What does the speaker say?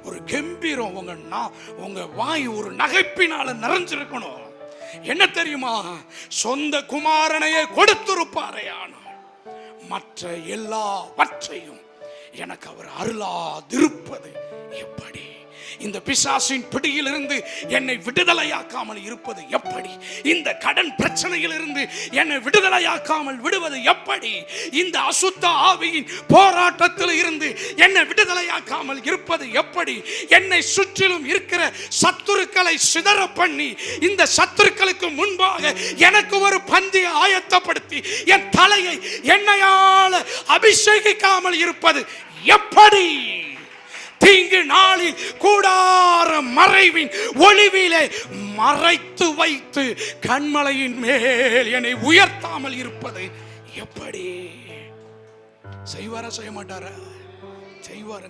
ஒரு கம்பீரம், உங்க வாய் ஒரு நகைப்பினால நிறைஞ்சிருக்கணும். என்ன தெரியுமா? சொந்த குமாரனையே கொடுத்திருப்பாரே, ஆனால் மற்ற எல்லாவற்றையும் எனக்கு அவர் அருளாதிருப்பது எப்படி? இந்த பிசாசின் பிடியிலிருந்து என்னை விடுதலையாக்காமல் இருப்பது எப்படி? இந்த கடன் பிரச்சனையிலிருந்து என்னை விடுதலையாக்காமல் விடுவது எப்படி? இந்த அசுத்த ஆவியின் போராட்டத்தில் இருந்து என்னை விடுதலையாக்காமல் இருப்பது எப்படி? என்னை சுற்றிலும் இருக்கிற சத்துருக்களை சிதற பண்ணி இந்த சத்துருக்களுக்கு முன்பாக எனக்கு ஒரு பந்தியை ஆயத்தப்படுத்தி என் தலையை எண்ணெயால் அபிஷேகிக்காமல் இருப்பது எப்படி? தீங்கு நாளில் கூடார மறைவின் ஒளிவிலே மறைத்து வைத்து கண்மலையின் மேல் என்னை உயர்த்தாமல் இருப்பது எப்படி? செய்வாரா செய்ய மாட்டாரா? செய்வார்.